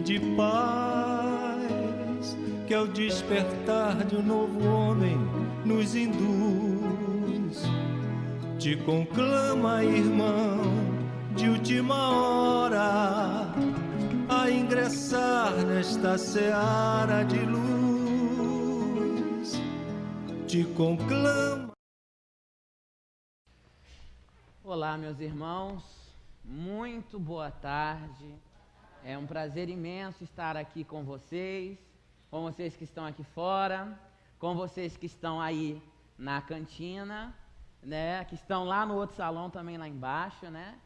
de paz, que ao despertar de um novo homem nos induz. Te conclama, irmão, de última hora, a ingressar nesta seara de luz. Te conclama. Olá, meus irmãos, muito boa tarde. É um prazer imenso estar aqui com vocês que estão aqui fora, com vocês que estão aí na cantina, né, que estão lá no outro salão também lá embaixo, né?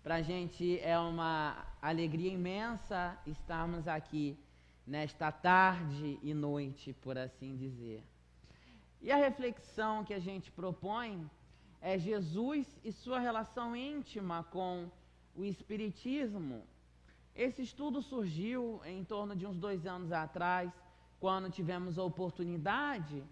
Pra gente é uma alegria imensa estarmos aqui nesta tarde e noite, por assim dizer. E a reflexão que a gente propõe é Jesus e sua relação íntima com o Espiritismo. Esse estudo surgiu em torno de uns 2 anos atrás, quando tivemos a oportunidade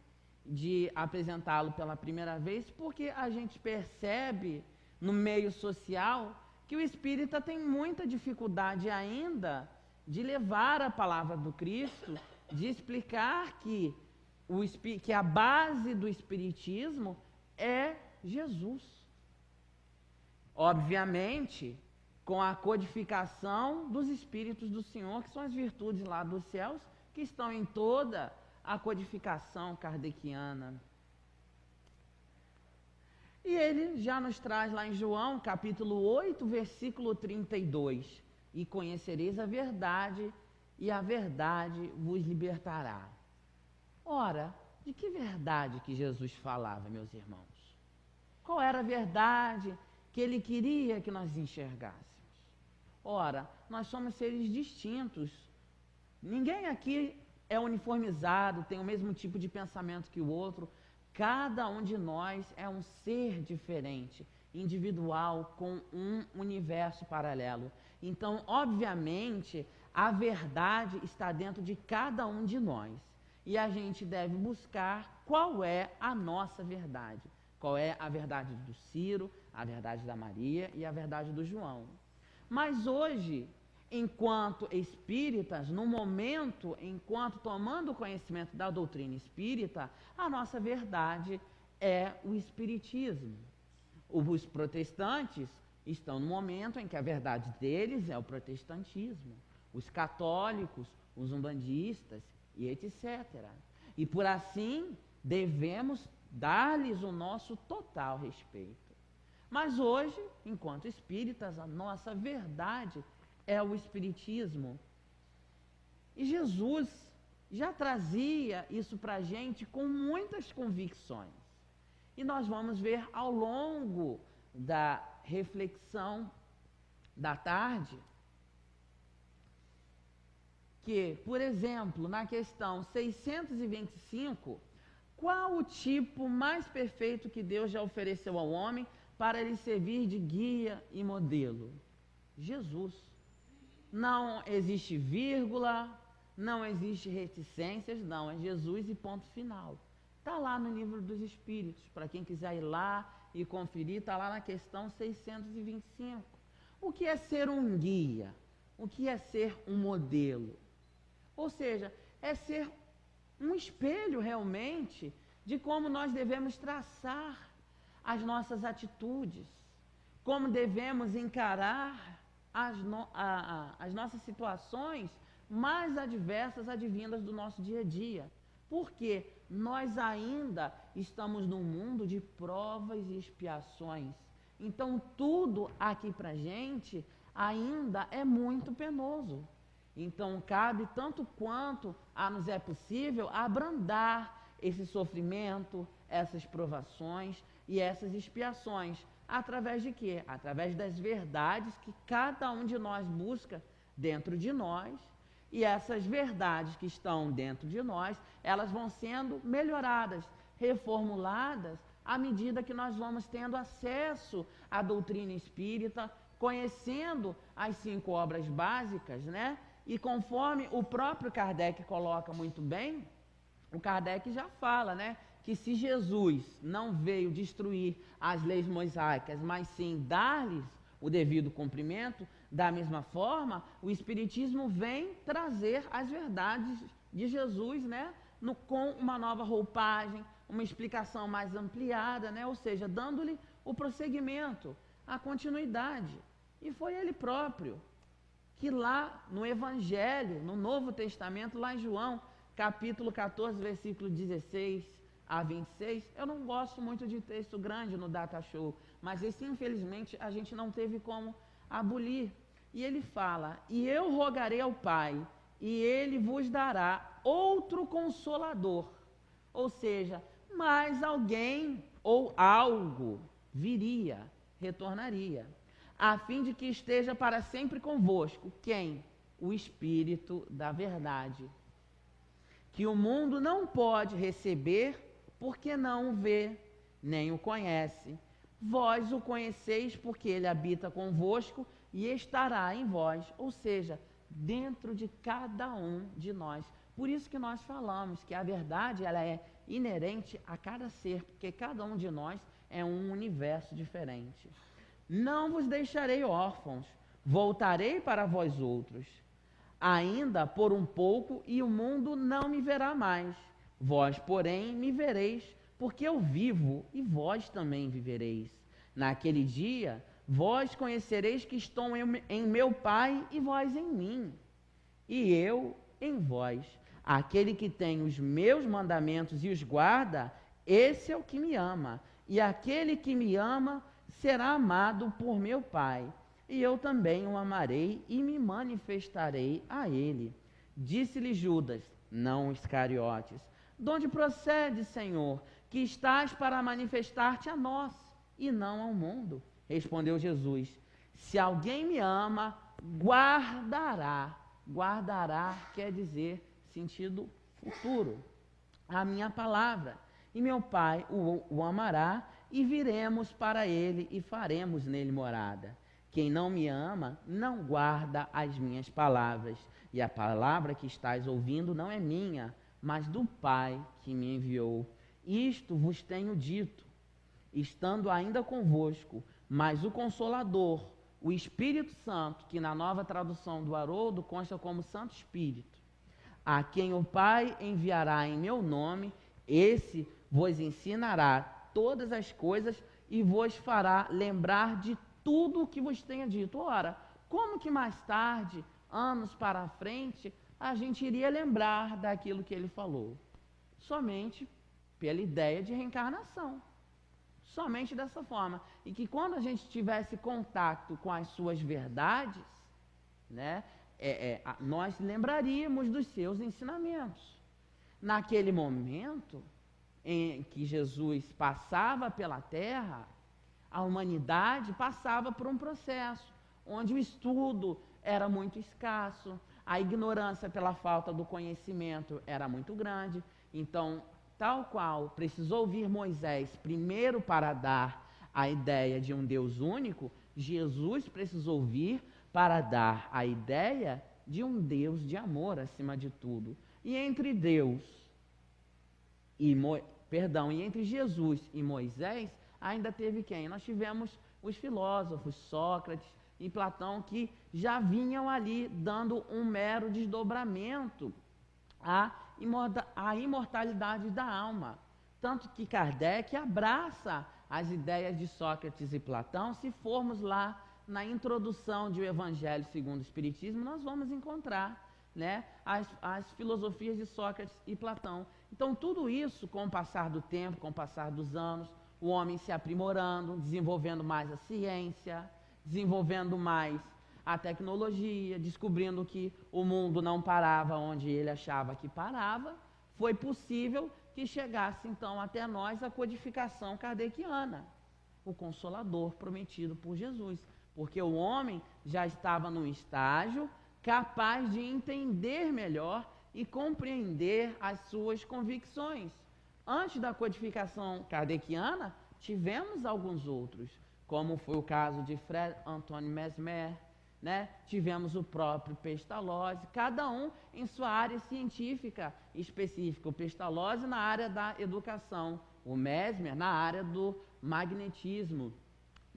de apresentá-lo pela primeira vez, porque a gente percebe no meio social que o espírita tem muita dificuldade ainda de levar a palavra do Cristo, de explicar que a base do espiritismo é Jesus. Obviamente, com a codificação dos Espíritos do Senhor, que são as virtudes lá dos céus, que estão em toda a codificação kardeciana. E ele já nos traz lá em João, capítulo 8, versículo 32. E conhecereis a verdade, e a verdade vos libertará. Ora, de que verdade que Jesus falava, meus irmãos? Qual era a verdade que ele queria que nós enxergássemos? Ora, nós somos seres distintos. Ninguém aqui é uniformizado, tem o mesmo tipo de pensamento que o outro. Cada um de nós é um ser diferente, individual, com um universo paralelo. Então, obviamente, a verdade está dentro de cada um de nós. E a gente deve buscar qual é a nossa verdade. Qual é a verdade do Ciro, a verdade da Maria e a verdade do João. Mas hoje, enquanto espíritas, no momento, enquanto tomando conhecimento da doutrina espírita, a nossa verdade é o espiritismo. Os protestantes estão no momento em que a verdade deles é o protestantismo. Os católicos, os umbandistas e etc. E por assim, devemos dar-lhes o nosso total respeito. Mas hoje, enquanto espíritas, a nossa verdade é o espiritismo. E Jesus já trazia isso para a gente com muitas convicções. E nós vamos ver ao longo da reflexão da tarde que, por exemplo, na questão 625, qual o tipo mais perfeito que Deus já ofereceu ao homem para lhe servir de guia e modelo? Jesus. Não existe vírgula, não existe reticências, não, é Jesus e ponto final. Está lá no livro dos Espíritos, para quem quiser ir lá e conferir, está lá na questão 625. O que é ser um guia? O que é ser um modelo? Ou seja, é ser um espelho realmente de como nós devemos traçar as nossas atitudes, como devemos encarar as nossas situações mais adversas advindas do nosso dia a dia. Porque nós ainda estamos num mundo de provas e expiações. Então tudo aqui pra gente ainda é muito penoso. Então cabe tanto quanto nos é possível abrandar esse sofrimento, essas provações e essas expiações. Através de quê? Através das verdades que cada um de nós busca dentro de nós. E essas verdades que estão dentro de nós, elas vão sendo melhoradas, reformuladas, à medida que nós vamos tendo acesso à doutrina espírita, conhecendo as 5 obras básicas, né? E conforme o próprio Kardec coloca muito bem, o Kardec já fala, né? Que se Jesus não veio destruir as leis mosaicas, mas sim dar-lhes o devido cumprimento, Da mesma forma, o Espiritismo vem trazer as verdades de Jesus, né, com uma nova roupagem, uma explicação mais ampliada, né, ou seja, dando-lhe o prosseguimento, a continuidade. E foi ele próprio que lá no Evangelho, no Novo Testamento, lá em João, capítulo 14, versículo 16 a 26, eu não gosto muito de texto grande no Data Show, mas esse, infelizmente, a gente não teve como abolir. E ele fala: e eu rogarei ao Pai, e ele vos dará outro Consolador. Ou seja, mais alguém ou algo viria, retornaria, a fim de que esteja para sempre convosco. Quem? O Espírito da verdade, que o mundo não pode receber, porque não o vê, nem o conhece. Vós o conheceis, porque ele habita convosco e estará em vós, ou seja, dentro de cada um de nós. Por isso que nós falamos que a verdade, ela é inerente a cada ser, porque cada um de nós é um universo diferente. Não vos deixarei órfãos, voltarei para vós outros. Ainda por um pouco, e o mundo não me verá mais. Vós, porém, me vereis, porque eu vivo, e vós também vivereis. Naquele dia, vós conhecereis que estou em meu Pai, e vós em mim, e eu em vós. Aquele que tem os meus mandamentos e os guarda, esse é o que me ama. E aquele que me ama será amado por meu Pai. E eu também o amarei e me manifestarei a ele. Disse-lhe Judas, não Iscariotes: de onde procede, Senhor, que estás para manifestar-te a nós e não ao mundo? Respondeu Jesus: se alguém me ama, guardará. Guardará quer dizer sentido futuro, a minha palavra, e meu Pai o amará, e viremos para ele e faremos nele morada. Quem não me ama, não guarda as minhas palavras, e a palavra que estás ouvindo não é minha, mas do Pai que me enviou. Isto vos tenho dito, estando ainda convosco, mas o Consolador, o Espírito Santo, que na nova tradução do Haroldo consta como Santo Espírito, a quem o Pai enviará em meu nome, esse vos ensinará todas as coisas e vos fará lembrar de tudo o que vos tenha dito. Ora, como que mais tarde, anos para frente, a gente iria lembrar daquilo que ele falou? Somente pela ideia de reencarnação. Somente dessa forma. E que quando a gente tivesse contato com as suas verdades, né, nós lembraríamos dos seus ensinamentos. Naquele momento em que Jesus passava pela terra, a humanidade passava por um processo onde o estudo era muito escasso, a ignorância pela falta do conhecimento era muito grande. Então, tal qual precisou vir Moisés primeiro para dar a ideia de um Deus único, Jesus precisou vir para dar a ideia de um Deus de amor acima de tudo. E entre entre Jesus e Moisés, ainda teve quem? Nós tivemos os filósofos, Sócrates e Platão, que já vinham ali dando um mero desdobramento à imortalidade da alma. Tanto que Kardec abraça as ideias de Sócrates e Platão. Se formos lá na introdução de O Evangelho segundo o Espiritismo, nós vamos encontrar, né, as filosofias de Sócrates e Platão. Então, tudo isso, com o passar do tempo, com o passar dos anos, o homem se aprimorando, desenvolvendo mais a ciência, desenvolvendo mais a tecnologia, descobrindo que o mundo não parava onde ele achava que parava, foi possível que chegasse então até nós a codificação kardeciana, o Consolador prometido por Jesus, porque o homem já estava num estágio capaz de entender melhor e compreender as suas convicções. Antes da codificação kardeciana, tivemos alguns outros, como foi o caso de Frère Antoine Mesmer, né? Tivemos o próprio Pestalozzi, cada um em sua área científica específica. O Pestalozzi na área da educação, o Mesmer na área do magnetismo.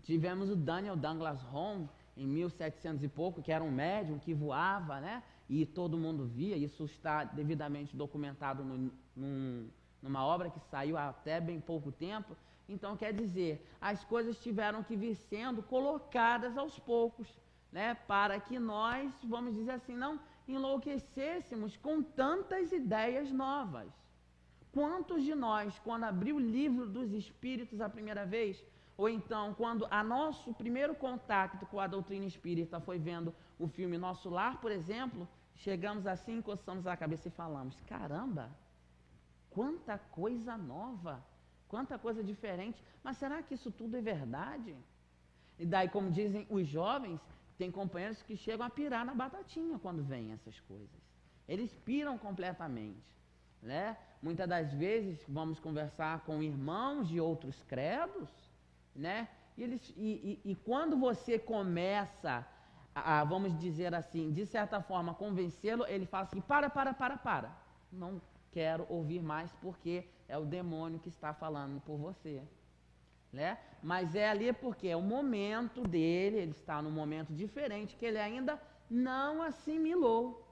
Tivemos o Daniel Douglas Home, em 1700 e pouco, que era um médium que voava, né? E todo mundo via, isso está devidamente documentado numa obra que saiu há até bem pouco tempo. Então, quer dizer, as coisas tiveram que vir sendo colocadas aos poucos, né? Para que nós, vamos dizer assim, não enlouquecêssemos com tantas ideias novas. Quantos de nós, quando abriu o livro dos Espíritos a primeira vez, ou então quando a nosso primeiro contato com a doutrina espírita foi vendo o filme Nosso Lar, por exemplo, chegamos assim, encostamos a cabeça e falamos, caramba, quanta coisa nova, quanta coisa diferente, mas será que isso tudo é verdade? E daí, como dizem os jovens, tem companheiros que chegam a pirar na batatinha quando veem essas coisas. Eles piram completamente, né? Muitas das vezes vamos conversar com irmãos de outros credos, né? E quando você começa a, vamos dizer assim, de certa forma, convencê-lo, ele fala assim, para. Não quero ouvir mais porque é o demônio que está falando por você, né? Mas é ali porque é o momento dele, ele está num momento diferente, que ele ainda não assimilou,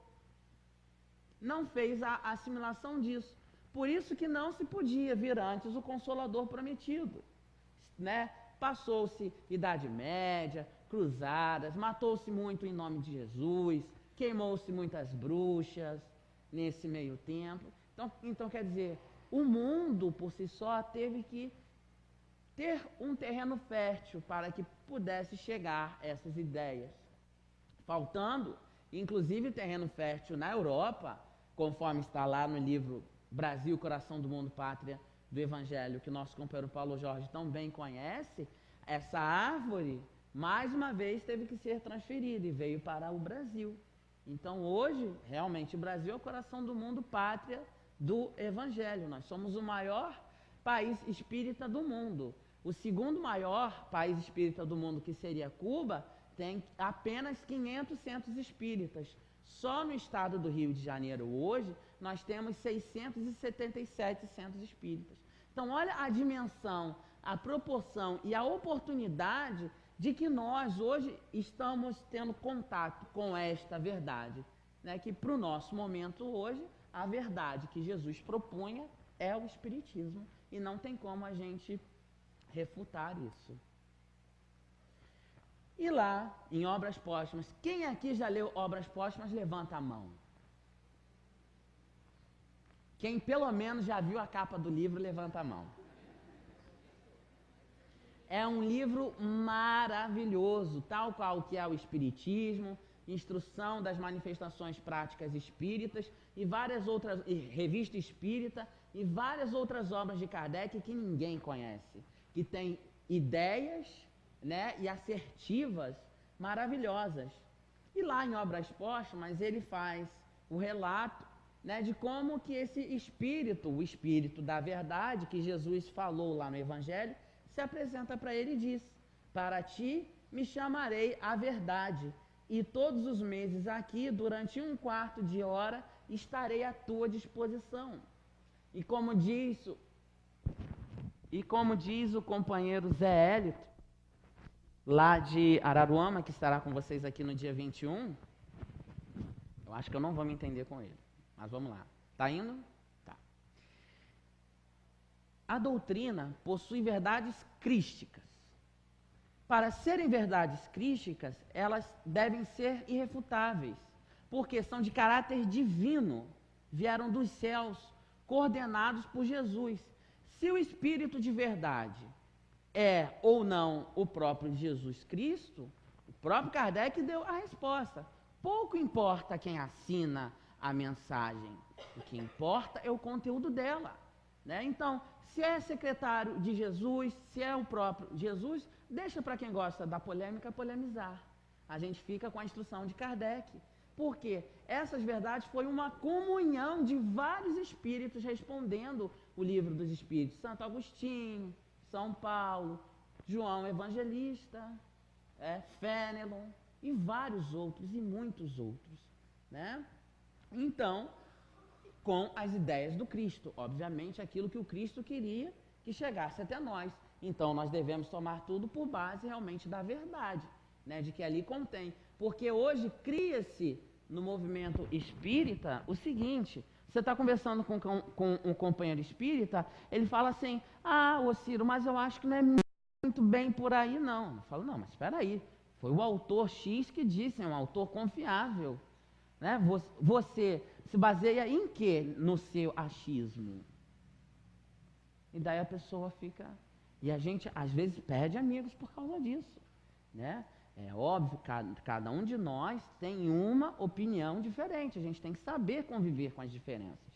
não fez a assimilação disso. Por isso que não se podia vir antes o Consolador prometido, né? Passou-se Idade Média, cruzadas, matou-se muito em nome de Jesus, queimou-se muitas bruxas nesse meio tempo. Então quer dizer, o mundo por si só teve que ter um terreno fértil para que pudesse chegar essas ideias. Faltando, inclusive, terreno fértil na Europa, conforme está lá no livro Brasil, Coração do Mundo, Pátria do Evangelho, que nosso companheiro Paulo Jorge tão bem conhece, essa árvore, mais uma vez, teve que ser transferida e veio para o Brasil. Então, hoje, realmente, o Brasil é o coração do mundo, pátria do Evangelho. Nós somos o maior país espírita do mundo. O segundo maior país espírita do mundo, que seria Cuba, tem apenas 500 centros espíritas. Só no estado do Rio de Janeiro, hoje, nós temos 677 centros espíritas. Então, olha a dimensão, a proporção e a oportunidade de que nós, hoje, estamos tendo contato com esta verdade, né? Que, para o nosso momento, hoje, a verdade que Jesus propunha é o Espiritismo, e não tem como a gente refutar isso. E lá, em Obras Póstumas, quem aqui já leu Obras Póstumas, levanta a mão. Quem pelo menos já viu a capa do livro, levanta a mão. É um livro maravilhoso, tal qual que é o Espiritismo, Instrução das Manifestações Práticas Espíritas e várias outras, Revista Espírita e várias outras obras de Kardec que ninguém conhece, que tem ideias, né, e assertivas maravilhosas. E lá em Obras Póstumas ele faz o relato, né, de como que esse espírito, o espírito da verdade que Jesus falou lá no Evangelho, se apresenta para ele e diz: para ti me chamarei a verdade, e todos os meses aqui, durante 1/4 de hora, estarei à tua disposição. E como diz o companheiro Zé Hélito, lá de Araruama, que estará com vocês aqui no dia 21, eu acho que eu não vou me entender com ele, mas vamos lá. Tá indo? Tá. A doutrina possui verdades crísticas. Para serem verdades crísticas, elas devem ser irrefutáveis, porque são de caráter divino, vieram dos céus, coordenados por Jesus. Se o Espírito de verdade é ou não o próprio Jesus Cristo, o próprio Kardec deu a resposta. Pouco importa quem assina a mensagem, o que importa é o conteúdo dela, né? Então, se é secretário de Jesus, se é o próprio Jesus, deixa para quem gosta da polêmica polemizar. A gente fica com a instrução de Kardec, porque essas verdades foi uma comunhão de vários espíritos respondendo o livro dos Espíritos. Santo Agostinho, São Paulo, João Evangelista, Fénelon e vários outros e muitos outros, né? Então, com as ideias do Cristo, obviamente aquilo que o Cristo queria que chegasse até nós. Então nós devemos tomar tudo por base realmente da verdade. né, de que ali contém. Porque hoje cria-se no movimento espírita o seguinte: você está conversando com um companheiro espírita, ele fala assim: ah, ô Ciro, mas eu acho que não é muito bem por aí, não. Eu falo: não, mas espera aí, foi o autor X que disse, é um autor confiável, né? Você se baseia em quê no seu achismo? E daí a pessoa fica... E a gente, às vezes, perde amigos por causa disso, né? É óbvio, cada um de nós tem uma opinião diferente. A gente tem que saber conviver com as diferenças.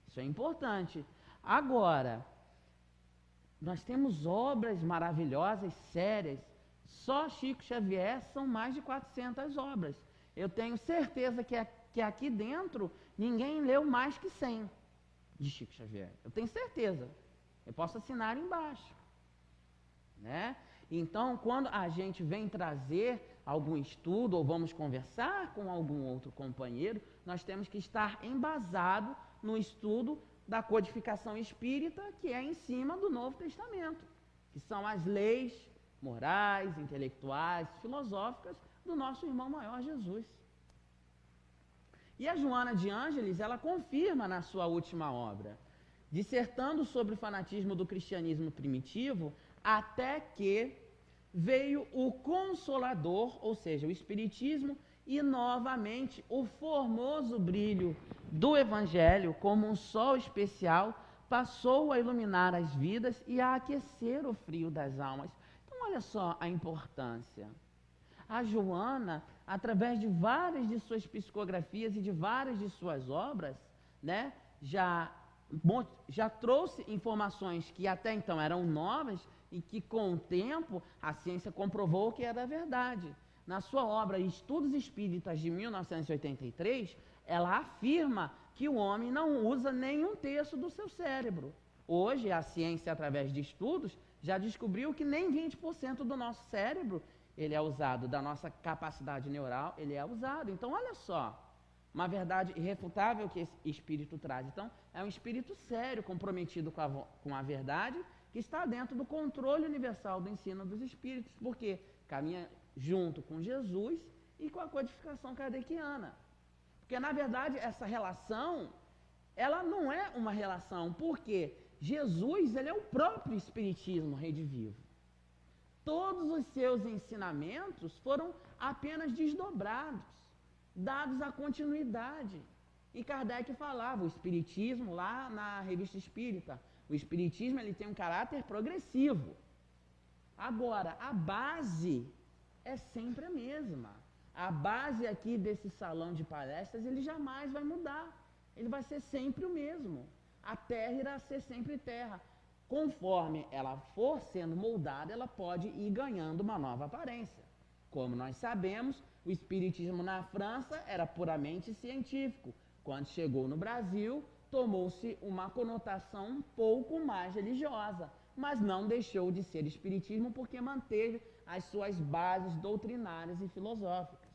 Isso é importante. Agora, nós temos obras maravilhosas, sérias. Só Chico Xavier são mais de 400 obras. Eu tenho certeza que aqui dentro ninguém leu mais que 100 de Chico Xavier. Eu tenho certeza. Eu posso assinar embaixo, né? Então, quando a gente vem trazer algum estudo ou vamos conversar com algum outro companheiro, nós temos que estar embasado no estudo da codificação espírita, que é em cima do Novo Testamento, que são as leis morais, intelectuais, filosóficas do nosso irmão maior Jesus. E a Joana de Ângeles, ela confirma na sua última obra, dissertando sobre o fanatismo do cristianismo primitivo, até que veio o Consolador, ou seja, o Espiritismo, e novamente o formoso brilho do Evangelho, como um sol especial, passou a iluminar as vidas e a aquecer o frio das almas. Então, olha só a importância. A Joana, através de várias de suas psicografias e de várias de suas obras, né, já trouxe informações que até então eram novas e que, com o tempo, a ciência comprovou que era verdade. Na sua obra Estudos Espíritas, de 1983, ela afirma que o homem não usa nem um terço do seu cérebro. Hoje, a ciência, através de estudos, já descobriu que nem 20% do nosso cérebro ele é usado, da nossa capacidade neural, ele é usado. Então, olha só, uma verdade irrefutável que esse espírito traz. Então, é um espírito sério, comprometido com a verdade, que está dentro do controle universal do ensino dos espíritos, porque caminha junto com Jesus e com a codificação kardeciana. Porque, na verdade, essa relação, ela não é uma relação, porque Jesus, ele é o próprio Espiritismo redivivo. Todos os seus ensinamentos foram apenas desdobrados, dados a continuidade. E Kardec falava, o Espiritismo, lá na Revista Espírita, o Espiritismo ele tem um caráter progressivo. Agora, a base é sempre a mesma. A base aqui desse salão de palestras, ele jamais vai mudar. Ele vai ser sempre o mesmo. A terra irá ser sempre terra. Conforme ela for sendo moldada, ela pode ir ganhando uma nova aparência. Como nós sabemos, o espiritismo na França era puramente científico. Quando chegou no Brasil, tomou-se uma conotação um pouco mais religiosa, mas não deixou de ser espiritismo porque manteve as suas bases doutrinárias e filosóficas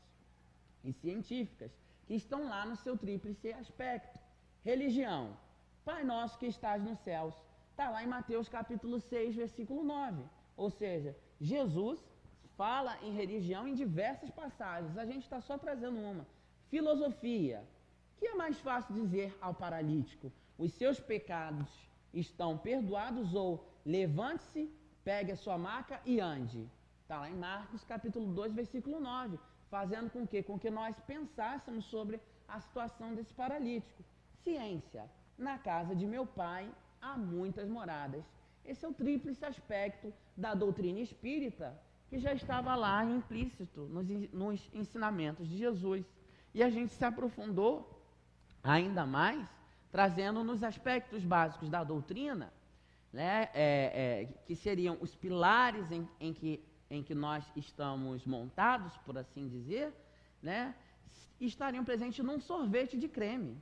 e científicas, que estão lá no seu tríplice aspecto. Religião, Pai nosso que estás nos céus, está lá em Mateus capítulo 6, versículo 9. Ou seja, Jesus fala em religião em diversas passagens, a gente está só trazendo uma. Filosofia, que é mais fácil dizer ao paralítico? Os seus pecados estão perdoados, ou levante-se, pegue a sua maca e ande. Está lá em Marcos capítulo 2, versículo 9, fazendo com que? Com que nós pensássemos sobre a situação desse paralítico. Ciência, na casa de meu pai há muitas moradas. Esse é o tríplice aspecto da doutrina espírita, que já estava lá implícito nos ensinamentos de Jesus. E a gente se aprofundou ainda mais, trazendo nos aspectos básicos da doutrina, né, que seriam os pilares em que nós estamos montados, por assim dizer, né, estariam presentes num sorvete de creme.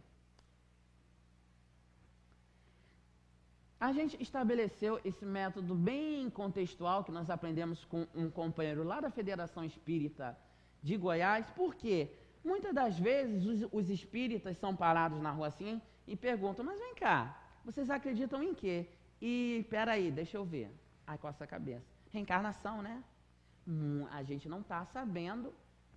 A gente estabeleceu esse método bem contextual que nós aprendemos com um companheiro lá da Federação Espírita de Goiás, porque muitas das vezes os espíritas são parados na rua assim e perguntam, mas vem cá, vocês acreditam em quê? E, peraí, deixa eu ver. Aí coça a cabeça. Reencarnação, né? a gente não está sabendo,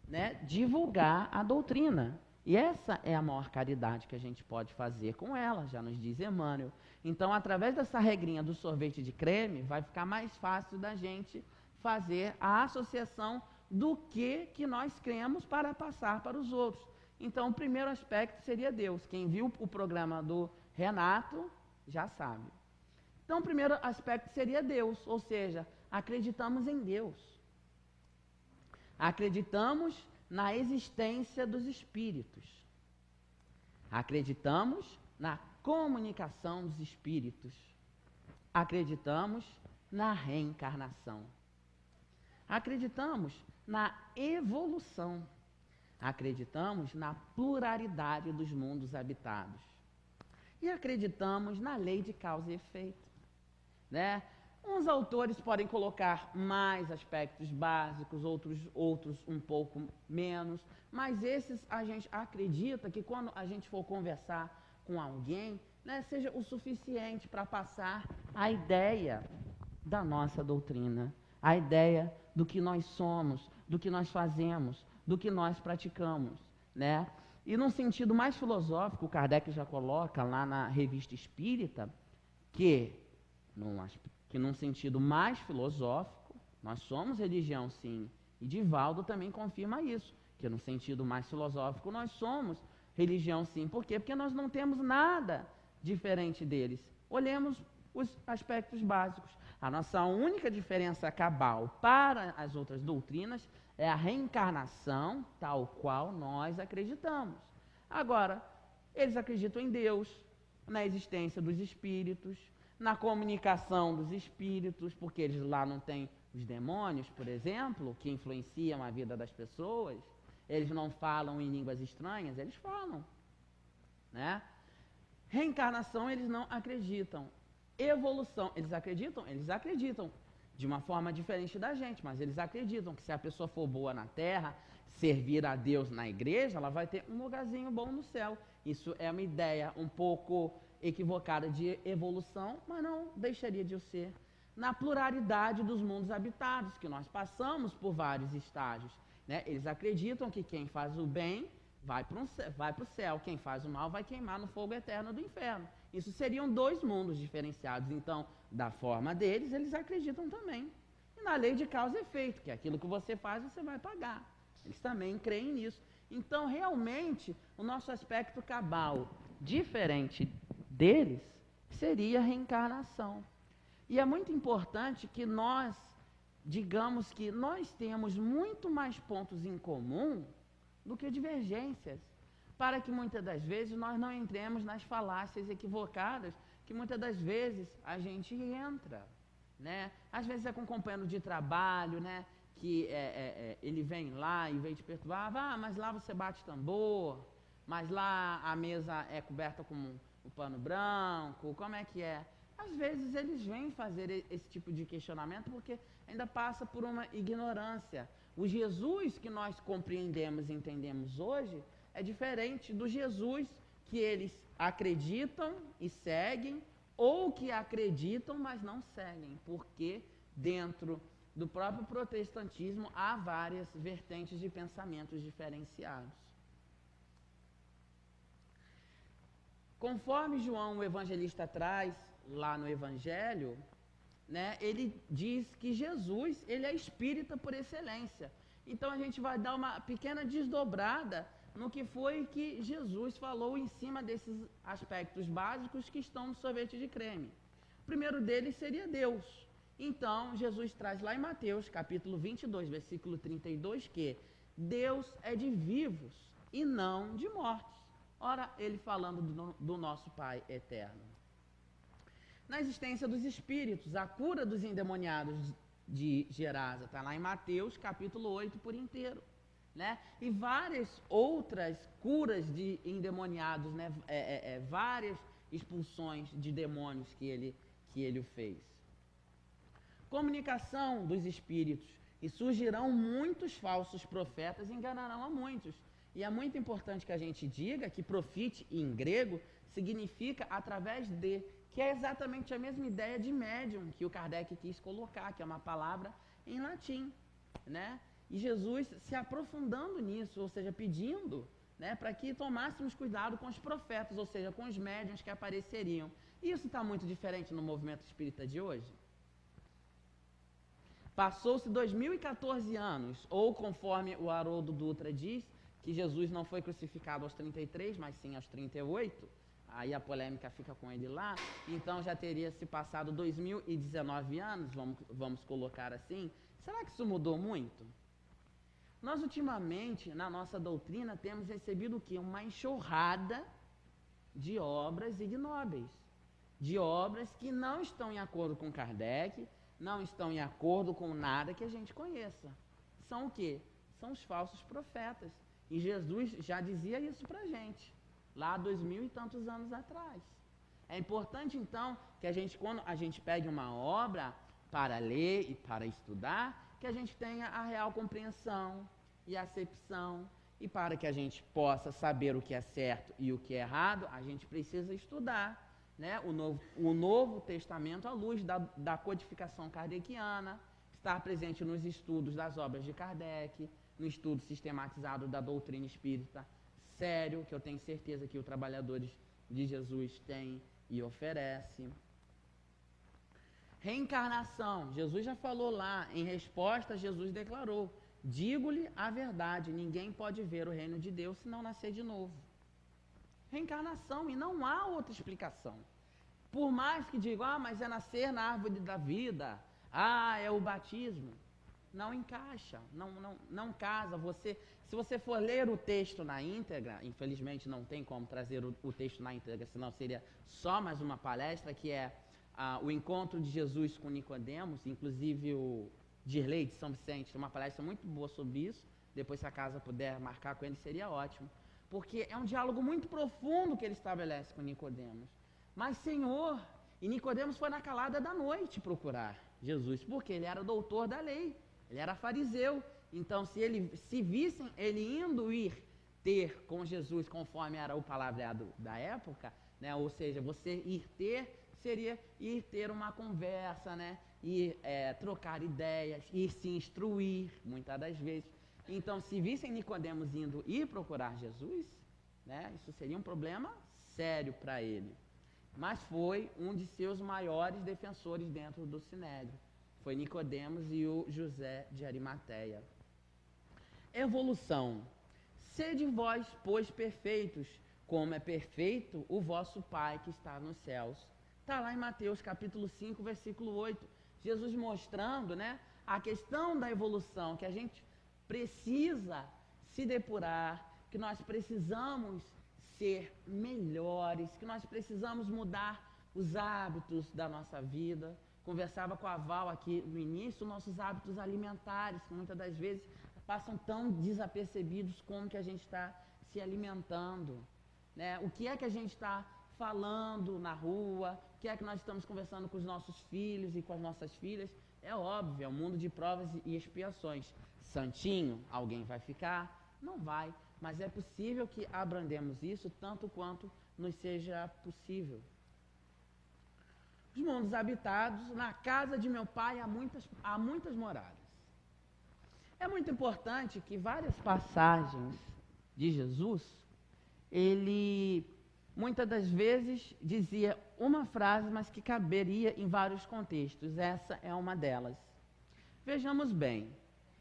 né, divulgar a doutrina. E essa é a maior caridade que a gente pode fazer com ela, já nos diz Emmanuel. Então, através dessa regrinha do sorvete de creme, vai ficar mais fácil da gente fazer a associação do que nós cremos para passar para os outros. Então, o primeiro aspecto seria Deus. Quem viu o programa do Renato já sabe. Então, o primeiro aspecto seria Deus, ou seja, acreditamos em Deus. Acreditamos na existência dos espíritos. Acreditamos na comunicação dos espíritos. Acreditamos na reencarnação. Acreditamos na evolução. Acreditamos na pluralidade dos mundos habitados. E acreditamos na lei de causa e efeito, né? Uns autores podem colocar mais aspectos básicos, outros um pouco menos, mas esses a gente acredita que quando a gente for conversar com alguém, né, seja o suficiente para passar a ideia da nossa doutrina, a ideia do que nós somos, do que nós fazemos, do que nós praticamos, né? E num sentido mais filosófico, Kardec já coloca lá na Revista Espírita que num sentido mais filosófico, nós somos religião sim, e Divaldo também confirma isso, que no sentido mais filosófico nós somos religião sim. Por quê? Porque nós não temos nada diferente deles. Olhemos os aspectos básicos. A nossa única diferença cabal para as outras doutrinas é a reencarnação, tal qual nós acreditamos. Agora, eles acreditam em Deus, na existência dos espíritos, na comunicação dos espíritos, porque eles lá não têm os demônios, por exemplo, que influenciam a vida das pessoas. Eles não falam em línguas estranhas, eles falam, né? Reencarnação, eles não acreditam. Evolução, eles acreditam? Eles acreditam. De uma forma diferente da gente, mas eles acreditam que se a pessoa for boa na terra, servir a Deus na igreja, ela vai ter um lugarzinho bom no céu. Isso é uma ideia um pouco equivocada de evolução, mas não deixaria de o ser. Na pluralidade dos mundos habitados, que nós passamos por vários estágios, né? Eles acreditam que quem faz o bem vai para o céu, quem faz o mal vai queimar no fogo eterno do inferno. Isso seriam dois mundos diferenciados. Então, da forma deles, eles acreditam também. E na lei de causa e efeito, que é aquilo que você faz, você vai pagar. Eles também creem nisso. Então, realmente, o nosso aspecto cabal, diferente deles, seria a reencarnação. E é muito importante que nós, digamos que nós temos muito mais pontos em comum do que divergências, para que muitas das vezes nós não entremos nas falácias equivocadas que muitas das vezes a gente entra, né? Às vezes é com um companheiro de trabalho, né? Que ele vem lá e vem te perturbar, mas lá você bate tambor, mas lá a mesa é coberta com um pano branco, como é que é? Às vezes eles vêm fazer esse tipo de questionamento porque ainda passa por uma ignorância. O Jesus que nós compreendemos e entendemos hoje é diferente do Jesus que eles acreditam e seguem, ou que acreditam, mas não seguem, porque dentro do próprio protestantismo há várias vertentes de pensamentos diferenciados. Conforme João, o evangelista, traz lá no Evangelho, né, ele diz que Jesus, ele é espírita por excelência. Então a gente vai dar uma pequena desdobrada no que foi que Jesus falou em cima desses aspectos básicos que estão no sorvete de creme. O primeiro deles seria Deus. Então, Jesus traz lá em Mateus, capítulo 22, versículo 32, que Deus é de vivos e não de mortos. Ora, ele falando do nosso Pai eterno. Na existência dos espíritos, a cura dos endemoniados de Gerasa, está lá em Mateus, capítulo 8, por inteiro. Né? E várias outras curas de endemoniados, né? Várias expulsões de demônios que ele fez. Comunicação dos espíritos. E surgirão muitos falsos profetas e enganarão a muitos. E é muito importante que a gente diga que profite em grego significa através de, que é exatamente a mesma ideia de médium que o Kardec quis colocar, que é uma palavra em latim. né? E Jesus se aprofundando nisso, ou seja, pedindo, né, para que tomássemos cuidado com os profetas, ou seja, com os médiuns que apareceriam. Isso está muito diferente no movimento espírita de hoje? Passou-se 2014 anos, ou conforme o Haroldo Dutra diz, que Jesus não foi crucificado aos 33, mas sim aos 38, aí a polêmica fica com ele lá, então já teria se passado 2019 anos, vamos colocar assim. Será que isso mudou muito? Nós ultimamente, na nossa doutrina, temos recebido o quê? Uma enxurrada de obras ignóbeis, de obras que não estão em acordo com Kardec, não estão em acordo com nada que a gente conheça. São o quê? São os falsos profetas. E Jesus já dizia isso pra gente, lá 2000 e tantos anos atrás. É importante, então, que a gente, quando a gente pegue uma obra para ler e para estudar, que a gente tenha a real compreensão e acepção, e para que a gente possa saber o que é certo e o que é errado, a gente precisa estudar, né, o Novo Testamento à luz da codificação kardeciana, estar presente nos estudos das obras de Kardec, no estudo sistematizado da doutrina espírita, sério, que eu tenho certeza que os trabalhadores de Jesus têm e oferecem. Reencarnação, Jesus já falou lá, em resposta, Jesus declarou: digo-lhe a verdade, ninguém pode ver o reino de Deus se não nascer de novo. Reencarnação, e não há outra explicação. Por mais que digam, mas é nascer na árvore da vida, é o batismo. Não encaixa, não casa. Se você for ler o texto na íntegra, infelizmente não tem como trazer o texto na íntegra, senão seria só mais uma palestra, que é o encontro de Jesus com Nicodemos, inclusive o Dirley de São Vicente, tem uma palestra muito boa sobre isso, depois se a casa puder marcar com ele seria ótimo, porque é um diálogo muito profundo que ele estabelece com Nicodemos. Mas Senhor, e Nicodemos foi na calada da noite procurar Jesus, porque ele era doutor da lei, ele era fariseu, então se vissem ele indo ter com Jesus, conforme era o palavreado da época, né, ou seja, você ir ter, seria ir ter uma conversa, né, ir trocar ideias, ir se instruir, muitas das vezes. Então, se vissem Nicodemos indo ir procurar Jesus, né, isso seria um problema sério para ele. Mas foi um de seus maiores defensores dentro do Sinédrio. Foi Nicodemos e o José de Arimateia. Evolução. Sede vós, pois, perfeitos, como é perfeito o vosso Pai que está nos céus. Está lá em Mateus capítulo 5, versículo 8. Jesus mostrando, né, a questão da evolução, que a gente precisa se depurar, que nós precisamos ser melhores, que nós precisamos mudar os hábitos da nossa vida. Conversava com a Val aqui no início, nossos hábitos alimentares, que muitas das vezes passam tão desapercebidos como que a gente está se alimentando, né? O que é que a gente está falando na rua, o que é que nós estamos conversando com os nossos filhos e com as nossas filhas. É óbvio, é um mundo de provas e expiações. Santinho, alguém vai ficar? Não vai, mas é possível que abrandemos isso tanto quanto nos seja possível. Os mundos habitados, na casa de meu pai há muitas moradas. É muito importante que várias passagens de Jesus, ele muitas das vezes dizia uma frase, mas que caberia em vários contextos. Essa é uma delas. Vejamos bem,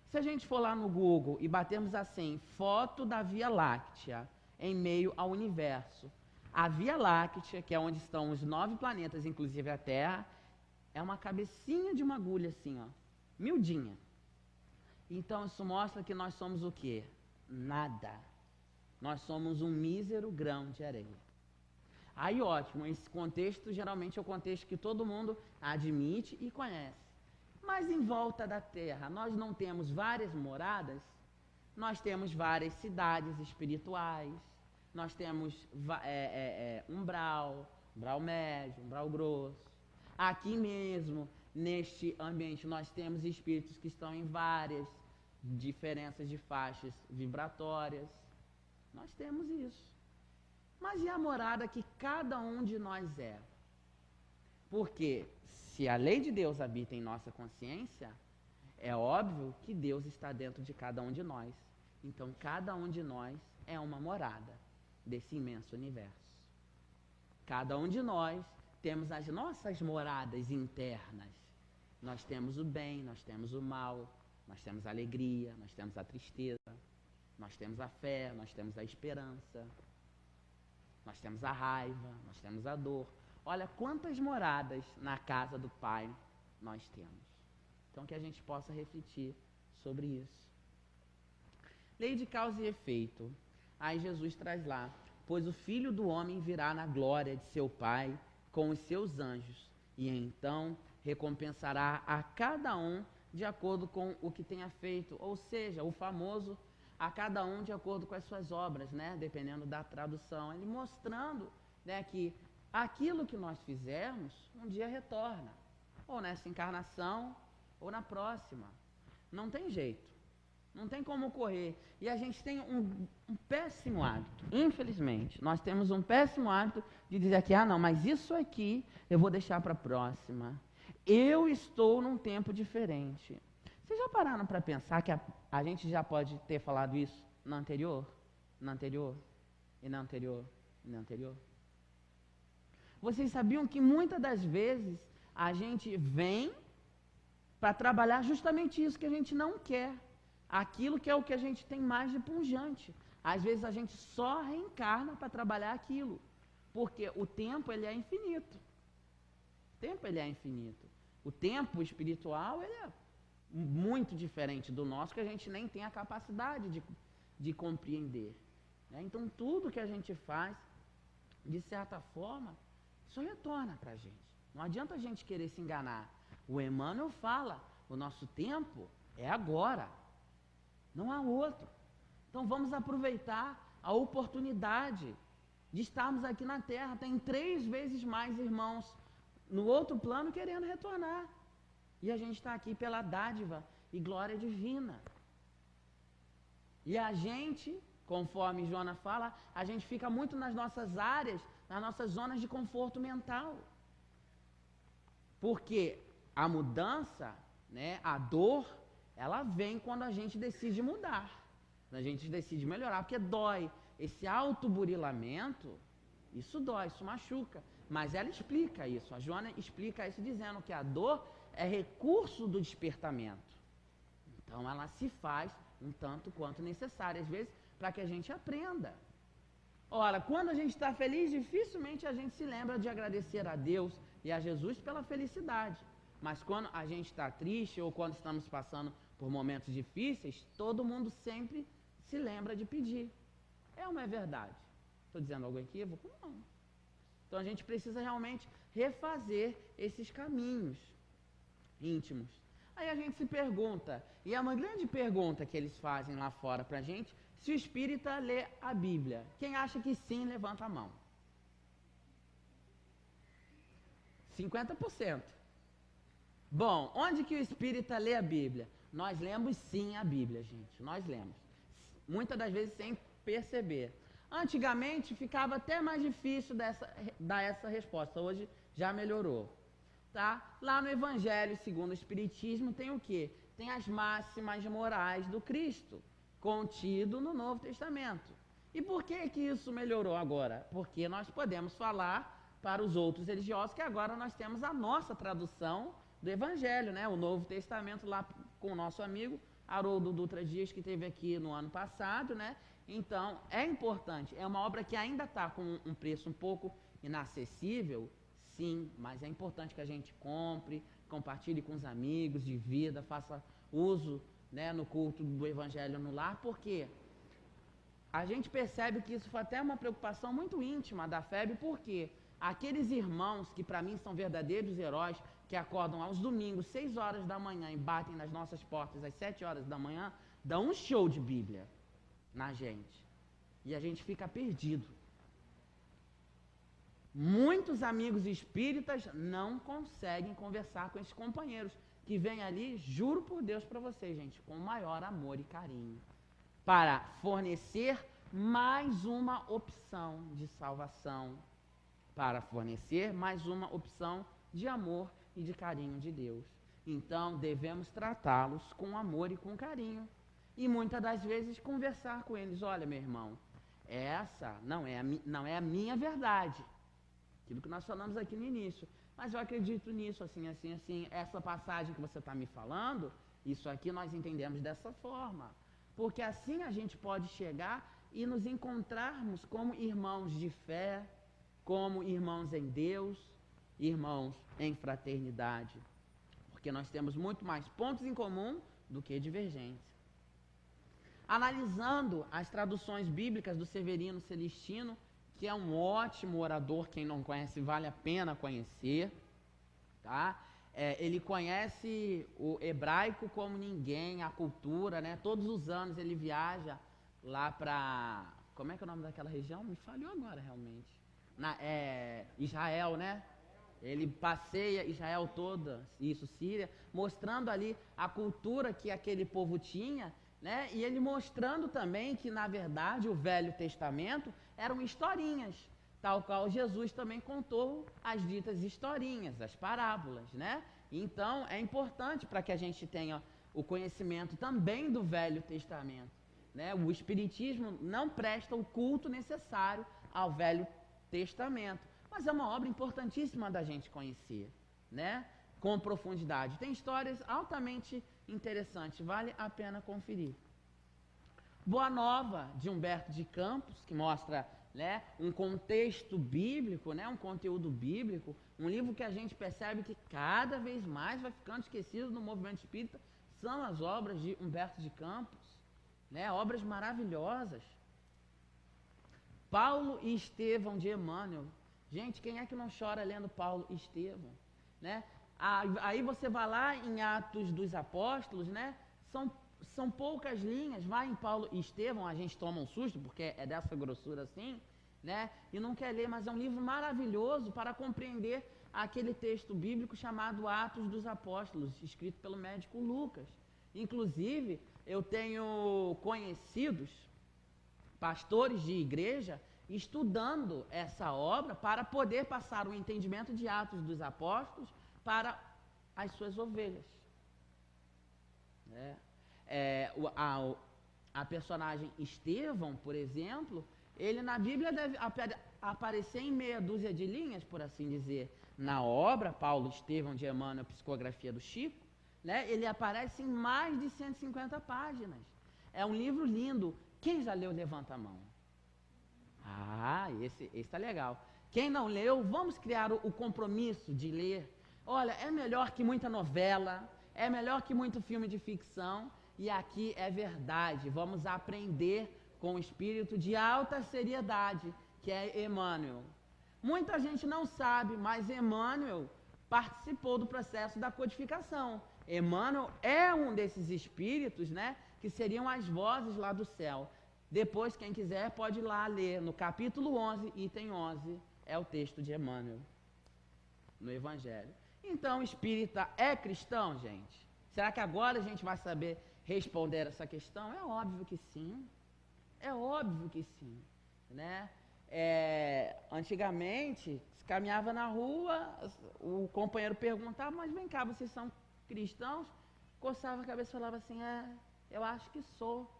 se a gente for lá no Google e batermos assim, foto da Via Láctea em meio ao universo, a Via Láctea, que é onde estão os 9 planetas, inclusive a Terra, é uma cabecinha de uma agulha assim, ó, miudinha. Então isso mostra que nós somos o quê? Nada. Nós somos um mísero grão de areia. Aí ótimo, esse contexto geralmente é o contexto que todo mundo admite e conhece. Mas em volta da Terra, nós não temos várias moradas? Nós temos várias cidades espirituais, nós temos umbral médio, umbral grosso. Aqui mesmo, neste ambiente, nós temos espíritos que estão em várias diferenças de faixas vibratórias. Nós temos isso. Mas e a morada que cada um de nós é? Porque se a lei de Deus habita em nossa consciência, É óbvio que Deus está dentro de cada um de nós. Então, cada um de nós é uma morada desse imenso universo. Cada um de nós temos as nossas moradas internas. Nós temos o bem, nós temos o mal, nós temos a alegria, nós temos a tristeza, nós temos a fé, nós temos a esperança, nós temos a raiva, nós temos a dor. Olha quantas moradas na casa do Pai nós temos. Então, que a gente possa refletir sobre isso. Lei de causa e efeito. Aí Jesus traz lá: pois o Filho do Homem virá na glória de seu Pai com os seus anjos, e então recompensará a cada um de acordo com o que tenha feito. Ou seja, o famoso a cada um de acordo com as suas obras, né? Dependendo da tradução. Ele mostrando, né, que aquilo que nós fizermos um dia retorna. Ou nessa encarnação, ou na próxima. Não tem jeito. Não tem como correr. E a gente tem um péssimo hábito. Infelizmente, nós temos um péssimo hábito de dizer aqui: ah, não, mas isso aqui eu vou deixar para a próxima. Eu estou num tempo diferente. Vocês já pararam para pensar que a gente já pode ter falado isso na anterior? Na anterior? E na anterior? E na anterior? Vocês sabiam que muitas das vezes a gente vem para trabalhar justamente isso que a gente não quer. Aquilo que é o que a gente tem mais de punjante. Às vezes a gente só reencarna para trabalhar aquilo. Porque o tempo, ele é infinito. O tempo, ele é infinito. O tempo espiritual, ele é muito diferente do nosso, que a gente nem tem a capacidade de compreender. Né? Então, tudo que a gente faz, de certa forma, isso retorna para a gente. Não adianta a gente querer se enganar. O Emmanuel fala: o nosso tempo é agora. Não há outro. Então vamos aproveitar a oportunidade de estarmos aqui na Terra. Tem 3 vezes mais irmãos no outro plano querendo retornar. E a gente está aqui pela dádiva e glória divina. E a gente, conforme Joana fala, a gente fica muito nas nossas áreas, nas nossas zonas de conforto mental. Porque a mudança, né, a dor, ela vem quando a gente decide mudar, quando a gente decide melhorar, porque dói. Esse autoburilamento, isso dói, isso machuca. Mas ela explica isso, a Joana explica isso dizendo que a dor é recurso do despertamento. Então ela se faz um tanto quanto necessária, às vezes, para que a gente aprenda. Ora, quando a gente está feliz, dificilmente a gente se lembra de agradecer a Deus e a Jesus pela felicidade. Mas quando a gente está triste ou quando estamos passando por momentos difíceis, todo mundo sempre se lembra de pedir. É ou não é verdade? Estou dizendo algo equívoco? Não. Então a gente precisa realmente refazer esses caminhos íntimos. Aí a gente se pergunta, e é uma grande pergunta que eles fazem lá fora para a gente, se o espírita lê a Bíblia. Quem acha que sim, levanta a mão. 50%. Bom, onde que o espírita lê a Bíblia? Nós lemos sim a Bíblia, gente. Nós lemos. Muitas das vezes sem perceber. Antigamente ficava até mais difícil dar essa resposta. Hoje já melhorou. Tá? Lá no Evangelho segundo o Espiritismo tem o quê? Tem as máximas morais do Cristo, contido no Novo Testamento. E por que que isso melhorou agora? Porque nós podemos falar para os outros religiosos que agora nós temos a nossa tradução do Evangelho, né? O Novo Testamento lá com o nosso amigo Haroldo Dutra Dias, que esteve aqui no ano passado, né? Então, é importante. É uma obra que ainda está com um preço um pouco inacessível, sim, mas é importante que a gente compre, compartilhe com os amigos, divida, faça uso, né, no culto do Evangelho no lar, porque a gente percebe que isso foi até uma preocupação muito íntima da FEB, porque aqueles irmãos que para mim são verdadeiros heróis, que acordam aos domingos, 6 horas da manhã e batem nas nossas portas às 7 horas da manhã, dão um show de Bíblia na gente. E a gente fica perdido. Muitos amigos espíritas não conseguem conversar com esses companheiros que vêm ali, juro por Deus para vocês, gente, com o maior amor e carinho, para fornecer mais uma opção de salvação, para fornecer mais uma opção de amor e de carinho de Deus. Então, devemos tratá-los com amor e com carinho. E muitas das vezes conversar com eles. Olha, meu irmão, essa não é a minha verdade. Aquilo que nós falamos aqui no início. Mas eu acredito nisso, assim, assim, assim. Essa passagem que você está me falando, isso aqui nós entendemos dessa forma. Porque assim a gente pode chegar e nos encontrarmos como irmãos de fé, como irmãos em Deus, irmãos em fraternidade. Porque nós temos muito mais pontos em comum do que divergência. Analisando as traduções bíblicas do Severino Celestino, que é um ótimo orador, quem não conhece vale a pena conhecer, tá? Ele conhece o hebraico como ninguém, a cultura, né? Todos os anos ele viaja lá para... Como é que é o nome daquela região? Me falhou agora, realmente. Israel, né? Ele passeia Israel toda, isso, Síria, mostrando ali a cultura que aquele povo tinha, né? E ele mostrando também que, na verdade, o Velho Testamento eram historinhas, tal qual Jesus também contou as ditas historinhas, as parábolas, né? Então, é importante para que a gente tenha o conhecimento também do Velho Testamento, né? O Espiritismo não presta o culto necessário ao Velho Testamento, mas é uma obra importantíssima da gente conhecer, né? Com profundidade. Tem histórias altamente interessantes, vale a pena conferir. Boa Nova, de Humberto de Campos, que mostra, né, um contexto bíblico, né, um conteúdo bíblico, um livro que a gente percebe que cada vez mais vai ficando esquecido no movimento espírita, são as obras de Humberto de Campos, né, obras maravilhosas. Paulo e Estevão de Emmanuel. Gente, quem é que não chora lendo Paulo e Estevão, né? Aí você vai lá em Atos dos Apóstolos, né? São poucas linhas, vai em Paulo e Estevão, a gente toma um susto, porque é dessa grossura assim, né? E não quer ler, mas é um livro maravilhoso para compreender aquele texto bíblico chamado Atos dos Apóstolos, escrito pelo médico Lucas. Inclusive, eu tenho conhecidos, pastores de igreja, estudando essa obra para poder passar o entendimento de Atos dos Apóstolos para as suas ovelhas. A personagem Estevão, por exemplo, ele na Bíblia deve aparecer em meia dúzia de linhas, por assim dizer. Na obra, Paulo Estevão de Emmanuel, Psicografia do Chico, né, ele aparece em mais de 150 páginas. É um livro lindo. Quem já leu, levanta a mão. Esse tá legal. Quem não leu, vamos criar o compromisso de ler. Olha, é melhor que muita novela, é melhor que muito filme de ficção, e aqui é verdade. Vamos aprender com o espírito de alta seriedade, que é Emmanuel. Muita gente não sabe, mas Emmanuel participou do processo da codificação. Emmanuel é um desses espíritos, né, que seriam as vozes lá do céu. Depois, quem quiser, pode ir lá ler. No capítulo 11, item 11, é o texto de Emmanuel, no Evangelho. Então, espírita é cristão, gente? Será que agora a gente vai saber responder essa questão? É óbvio que sim. É óbvio que sim, né? Antigamente, se caminhava na rua, o companheiro perguntava, mas vem cá, vocês são cristãos? Coçava a cabeça e falava assim, eu acho que sou.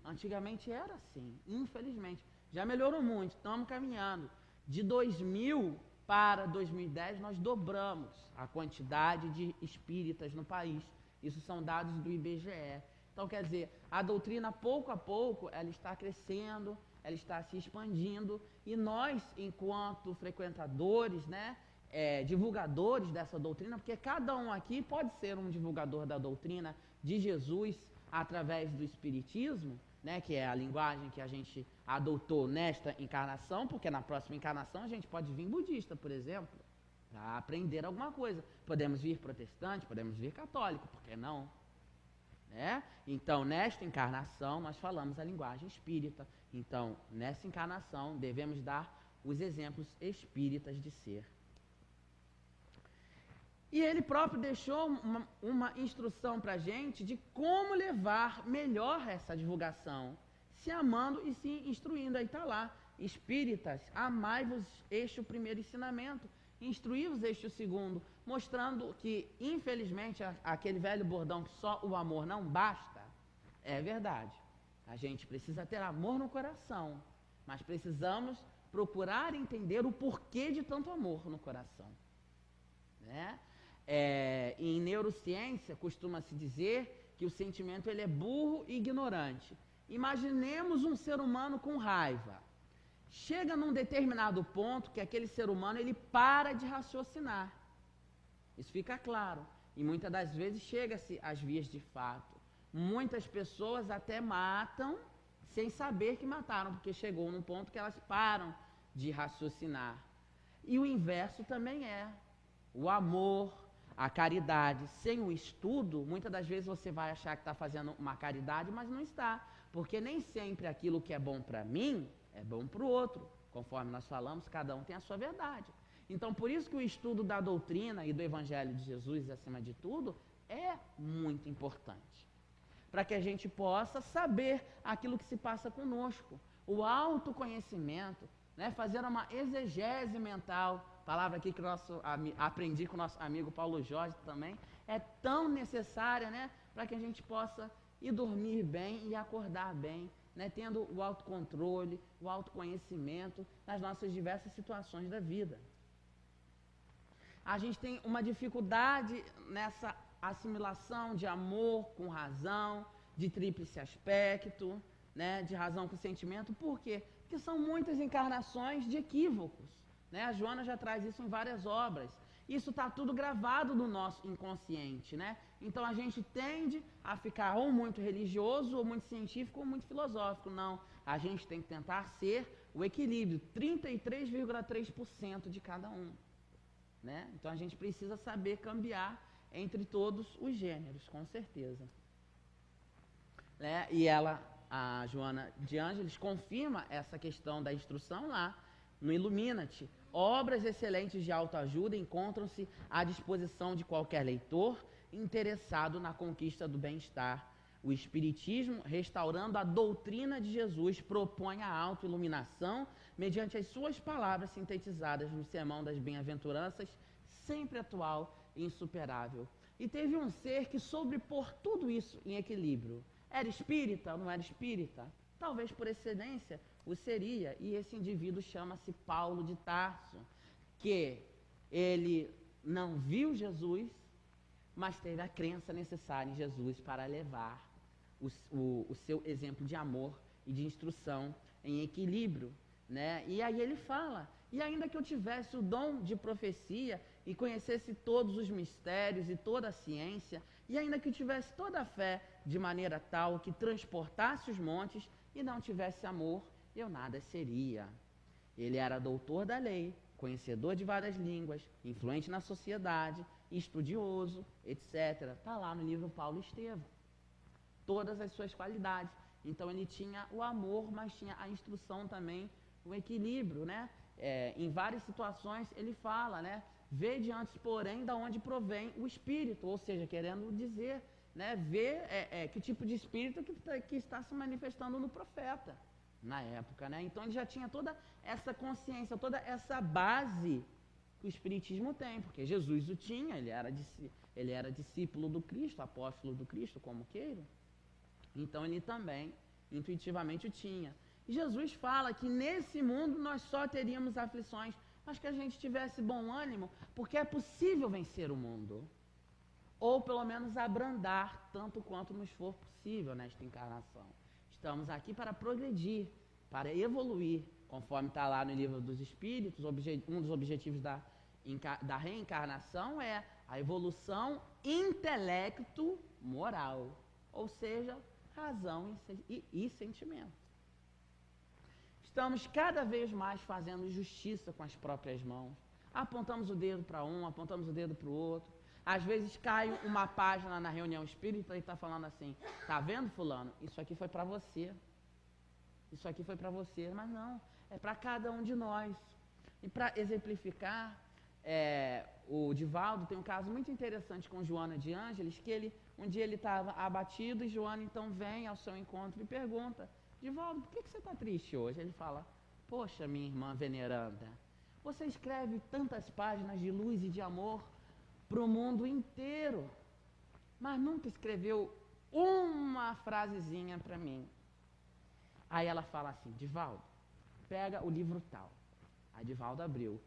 Antigamente era assim, infelizmente. Já melhorou muito, estamos caminhando. De 2000 para 2010, nós dobramos a quantidade de espíritas no país. Isso são dados do IBGE. Então, quer dizer, a doutrina, pouco a pouco, ela está crescendo, ela está se expandindo, e nós, enquanto frequentadores, né, divulgadores dessa doutrina, porque cada um aqui pode ser um divulgador da doutrina de Jesus através do Espiritismo, né, que é a linguagem que a gente adotou nesta encarnação, porque na próxima encarnação a gente pode vir budista, por exemplo, para aprender alguma coisa. Podemos vir protestante, podemos vir católico, por que não? Né? Então, nesta encarnação, nós falamos a linguagem espírita. Então, nessa encarnação, devemos dar os exemplos espíritas de ser. E ele próprio deixou uma instrução para a gente de como levar melhor essa divulgação, se amando e se instruindo. Aí está lá, espíritas, amai-vos, este é o primeiro ensinamento. Instruí-vos este o segundo, mostrando que, infelizmente, aquele velho bordão que só o amor não basta, é verdade. A gente precisa ter amor no coração, mas precisamos procurar entender o porquê de tanto amor no coração, né? Em neurociência, costuma-se dizer que o sentimento ele é burro e ignorante. Imaginemos um ser humano com raiva. Chega num determinado ponto que aquele ser humano ele para de raciocinar. Isso fica claro. E muitas das vezes chega-se às vias de fato. Muitas pessoas até matam sem saber que mataram, porque chegou num ponto que elas param de raciocinar. E o inverso também é. O amor, a caridade, sem o estudo, muitas das vezes você vai achar que está fazendo uma caridade, mas não está. Porque nem sempre aquilo que é bom para mim é bom para o outro. Conforme nós falamos, cada um tem a sua verdade. Então, por isso que o estudo da doutrina e do Evangelho de Jesus, acima de tudo, é muito importante. Para que a gente possa saber aquilo que se passa conosco. O autoconhecimento, né? Fazer uma exegese mental, palavra aqui que aprendi com o nosso amigo Paulo Jorge também, é tão necessária, né? Para que a gente possa ir dormir bem e acordar bem, né? Tendo o autocontrole, o autoconhecimento nas nossas diversas situações da vida. A gente tem uma dificuldade nessa assimilação de amor com razão, de tríplice aspecto, né? De razão com sentimento. Por quê? Porque são muitas encarnações de equívocos, né? A Joana já traz isso em várias obras. Isso está tudo gravado no nosso inconsciente, né? Então a gente tende a ficar ou muito religioso, ou muito científico, ou muito filosófico. Não, a gente tem que tentar ser o equilíbrio, 33,3% de cada um, né? Então a gente precisa saber cambiar entre todos os gêneros, com certeza, né? E a Joana de Ângeles confirma essa questão da instrução lá no Ilumina-te. Obras excelentes de autoajuda encontram-se à disposição de qualquer leitor interessado na conquista do bem-estar. O Espiritismo, restaurando a doutrina de Jesus, propõe a autoiluminação mediante as suas palavras sintetizadas no Sermão das Bem-aventuranças, sempre atual e insuperável. E teve um ser que soube pôr tudo isso em equilíbrio. Era espírita ou não era espírita? Talvez por excedência o seria, e esse indivíduo chama-se Paulo de Tarso, que ele não viu Jesus, mas teve a crença necessária em Jesus para levar o seu exemplo de amor e de instrução em equilíbrio, né? E aí ele fala, e ainda que eu tivesse o dom de profecia e conhecesse todos os mistérios e toda a ciência, e ainda que eu tivesse toda a fé de maneira tal que transportasse os montes e não tivesse amor, eu nada seria. Ele era doutor da lei, conhecedor de várias línguas, influente na sociedade, estudioso, etc. Está lá no livro Paulo e Estevão. Todas as suas qualidades. Então ele tinha o amor, mas tinha a instrução também, o equilíbrio, né? Em várias situações ele fala, né? Vede antes, porém, da onde provém o espírito, ou seja, querendo dizer, né? Ver que tipo de espírito que está se manifestando no profeta na época, né? Então ele já tinha toda essa consciência, toda essa base que o Espiritismo tem, porque Jesus o tinha, ele era discípulo do Cristo, apóstolo do Cristo, como queira. Então ele também, intuitivamente, o tinha. E Jesus fala que nesse mundo nós só teríamos aflições, mas que a gente tivesse bom ânimo, porque é possível vencer o mundo. Ou pelo menos abrandar, tanto quanto nos for possível nesta encarnação. Estamos aqui para progredir, para evoluir, conforme está lá no Livro dos Espíritos. Um dos objetivos da reencarnação é a evolução intelecto-moral, ou seja, razão e sentimento. Estamos cada vez mais fazendo justiça com as próprias mãos. Apontamos o dedo para um, apontamos o dedo para o outro. Às vezes cai uma página na reunião espírita e está falando assim, tá vendo, fulano? Isso aqui foi para você. Isso aqui foi para você. Mas não, é para cada um de nós. E para exemplificar, o Divaldo tem um caso muito interessante com Joana de Ângeles, que um dia ele estava abatido e Joana então vem ao seu encontro e pergunta, Divaldo, por que você está triste hoje? Ele fala, poxa, minha irmã veneranda, Você escreve tantas páginas de luz e de amor para o mundo inteiro, mas nunca escreveu uma frasezinha para mim. Aí ela fala assim: Divaldo, pega o livro tal. Aí Divaldo abriu.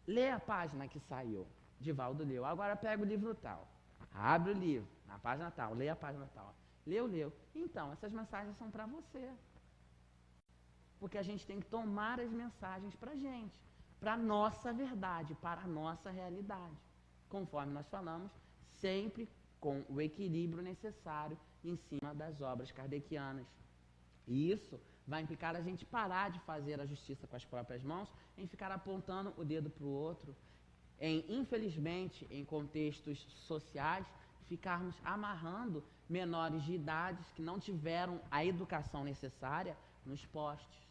Lê a página que saiu. Divaldo leu. Agora pega o livro tal. Abre o livro, na página tal, lê a página tal. Leu. Então, essas mensagens são para você. Porque a gente tem que tomar as mensagens para a gente, para a nossa verdade, para a nossa realidade. Conforme nós falamos, sempre com o equilíbrio necessário em cima das obras kardecianas. E isso vai implicar a gente parar de fazer a justiça com as próprias mãos, em ficar apontando o dedo para o outro, infelizmente, em contextos sociais, ficarmos amarrando menores de idades que não tiveram a educação necessária nos postes,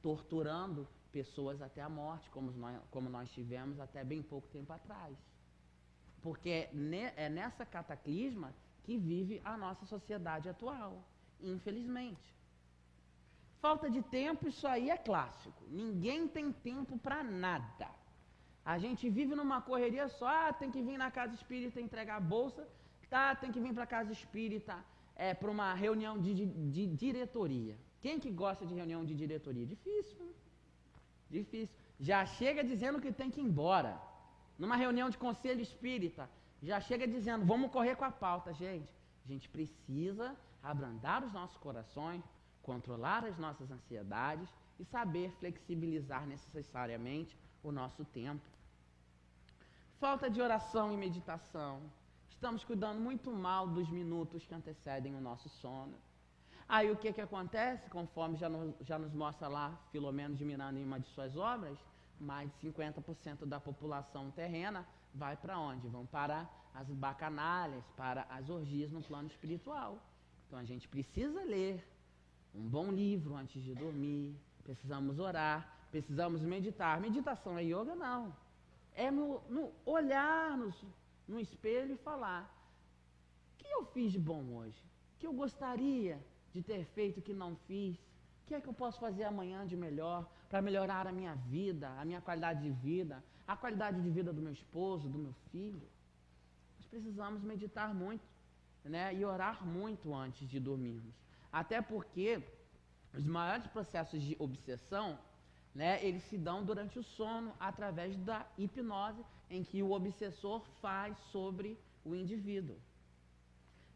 torturando pessoas até a morte, como nós tivemos até bem pouco tempo atrás. Porque é nessa cataclisma que vive a nossa sociedade atual, infelizmente. Falta de tempo, isso aí é clássico. Ninguém tem tempo para nada. A gente vive numa correria só, tem que vir na casa espírita entregar a bolsa, tem que vir para a casa espírita para uma reunião de diretoria. Quem que gosta de reunião de diretoria? Difícil, né? Difícil. Já chega dizendo que tem que ir embora. Numa reunião de conselho espírita, já chega dizendo, vamos correr com a pauta, gente. A gente precisa abrandar os nossos corações, controlar as nossas ansiedades e saber flexibilizar necessariamente o nosso tempo. Falta de oração e meditação. Estamos cuidando muito mal dos minutos que antecedem o nosso sono. Aí o que acontece? Conforme já nos mostra lá Filomeno de Miranda em uma de suas obras, mais de 50% da população terrena vai para onde? Vão para as bacanalhas, para as orgias no plano espiritual. Então a gente precisa ler um bom livro antes de dormir, precisamos orar, precisamos meditar. Meditação é yoga? Não. É no olhar no espelho e falar: o que eu fiz de bom hoje? O que eu gostaria de ter feito que não fiz? O que é que eu posso fazer amanhã de melhor para melhorar a minha vida, a minha qualidade de vida, a qualidade de vida do meu esposo, do meu filho? Nós precisamos meditar muito, né? E orar muito antes de dormirmos. Até porque os maiores processos de obsessão, né, eles se dão durante o sono através da hipnose em que o obsessor faz sobre o indivíduo.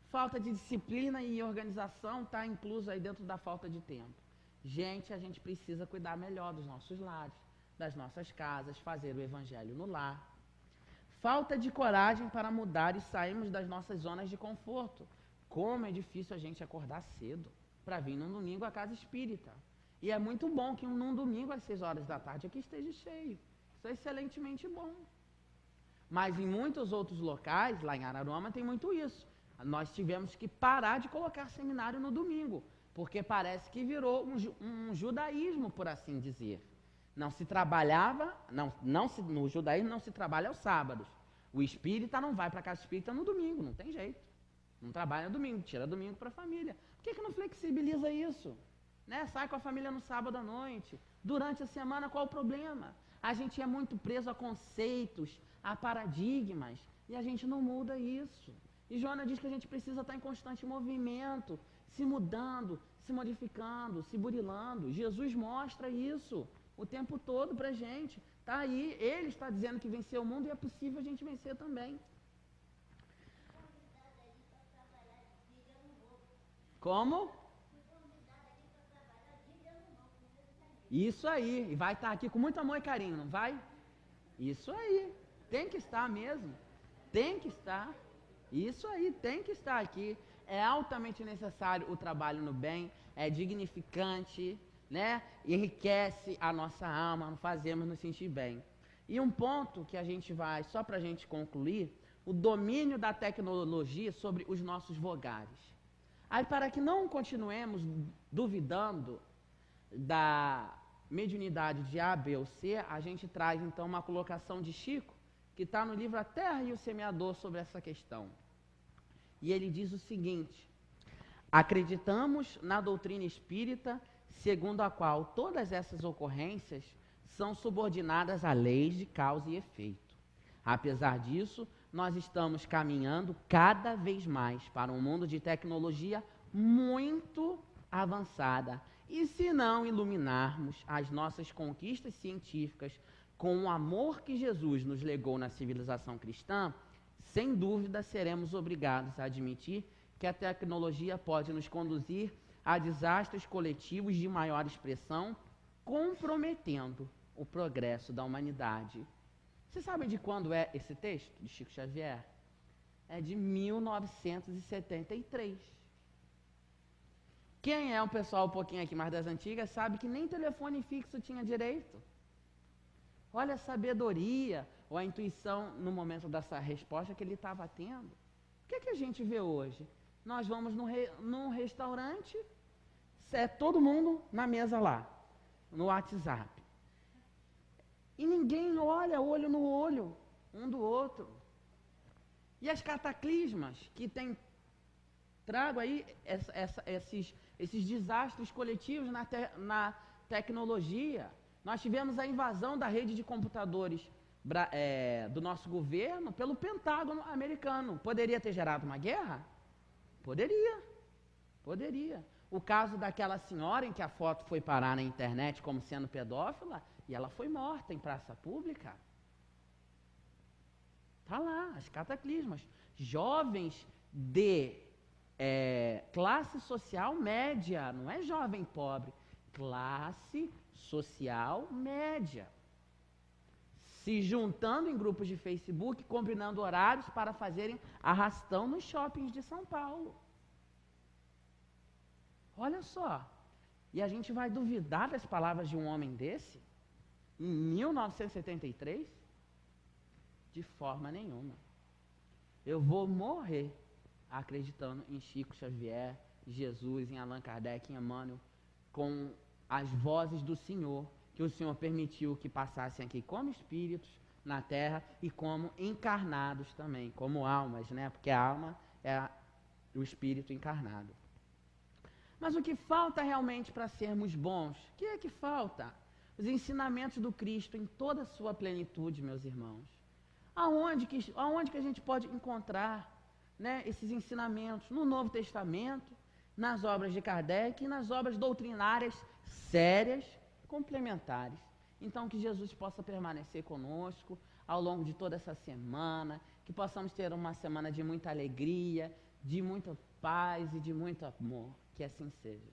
Falta de disciplina e organização está incluso aí dentro da falta de tempo. Gente, a gente precisa cuidar melhor dos nossos lares, das nossas casas, fazer o evangelho no lar. Falta de coragem para mudar e sairmos das nossas zonas de conforto. Como é difícil a gente acordar cedo para vir num domingo à casa espírita. E é muito bom que num domingo às 6 horas da tarde aqui esteja cheio. Isso é excelentemente bom. Mas em muitos outros locais, lá em Araruama, tem muito isso. Nós tivemos que parar de colocar seminário no domingo, porque parece que virou um judaísmo, por assim dizer. Não se trabalhava, no judaísmo não se trabalha aos sábados. O espírita não vai para a casa espírita no domingo, não tem jeito. Não trabalha domingo, tira domingo para a família. Por que não flexibiliza isso? Né? Sai com a família no sábado à noite. Durante a semana, qual o problema? A gente é muito preso a conceitos, a paradigmas, e a gente não muda isso. E Joana diz que a gente precisa estar em constante movimento, se mudando, se modificando, se burilando. Jesus mostra isso o tempo todo pra gente. Tá aí, ele está dizendo que venceu o mundo e é possível a gente vencer também. Como? Isso aí, e vai estar aqui com muito amor e carinho, não vai? Isso aí, tem que estar mesmo, tem que estar. Isso aí, tem que estar aqui. É altamente necessário o trabalho no bem, é dignificante, né? Enriquece a nossa alma, fazemos nos sentir bem. E um ponto que a gente vai, só para a gente concluir, o domínio da tecnologia sobre os nossos vogares. Aí, para que não continuemos duvidando da mediunidade de A, B ou C, a gente traz então uma colocação de Chico, que está no livro A Terra e o Semeador, sobre essa questão. E ele diz o seguinte: acreditamos na doutrina espírita, segundo a qual todas essas ocorrências são subordinadas a leis de causa e efeito. Apesar disso, nós estamos caminhando cada vez mais para um mundo de tecnologia muito avançada. E se não iluminarmos as nossas conquistas científicas com o amor que Jesus nos legou na civilização cristã, sem dúvida seremos obrigados a admitir que a tecnologia pode nos conduzir a desastres coletivos de maior expressão, comprometendo o progresso da humanidade. Você sabe de quando é esse texto de Chico Xavier? É de 1973. Quem é um pessoal um pouquinho aqui mais das antigas sabe que nem telefone fixo tinha direito. Olha a sabedoria ou a intuição no momento dessa resposta que ele estava tendo. O que a gente vê hoje? Nós vamos num restaurante, todo mundo na mesa lá, no WhatsApp. E ninguém olha olho no olho um do outro. E as cataclismas que trago aí esses desastres coletivos na tecnologia. Nós tivemos a invasão da rede de computadores do nosso governo pelo Pentágono americano. Poderia ter gerado uma guerra? Poderia. O caso daquela senhora em que a foto foi parar na internet como sendo pedófila e ela foi morta em praça pública. Está lá, as cataclismas. Jovens de classe social média, não é jovem pobre, classe social média, se juntando em grupos de Facebook, combinando horários para fazerem arrastão nos shoppings de São Paulo. Olha só, e a gente vai duvidar das palavras de um homem desse, em 1973? De forma nenhuma. Eu vou morrer acreditando em Chico Xavier, Jesus, em Allan Kardec, em Emmanuel, com as vozes do Senhor, que o Senhor permitiu que passassem aqui como espíritos na Terra e como encarnados também, como almas, né? Porque a alma é o espírito encarnado. Mas o que falta realmente para sermos bons? O que é que falta? Os ensinamentos do Cristo em toda a sua plenitude, meus irmãos. Aonde que a gente pode encontrar, né, esses ensinamentos? No Novo Testamento, nas obras de Kardec e nas obras doutrinárias sérias, complementares. Então, que Jesus possa permanecer conosco ao longo de toda essa semana, que possamos ter uma semana de muita alegria, de muita paz e de muito amor. Que assim seja.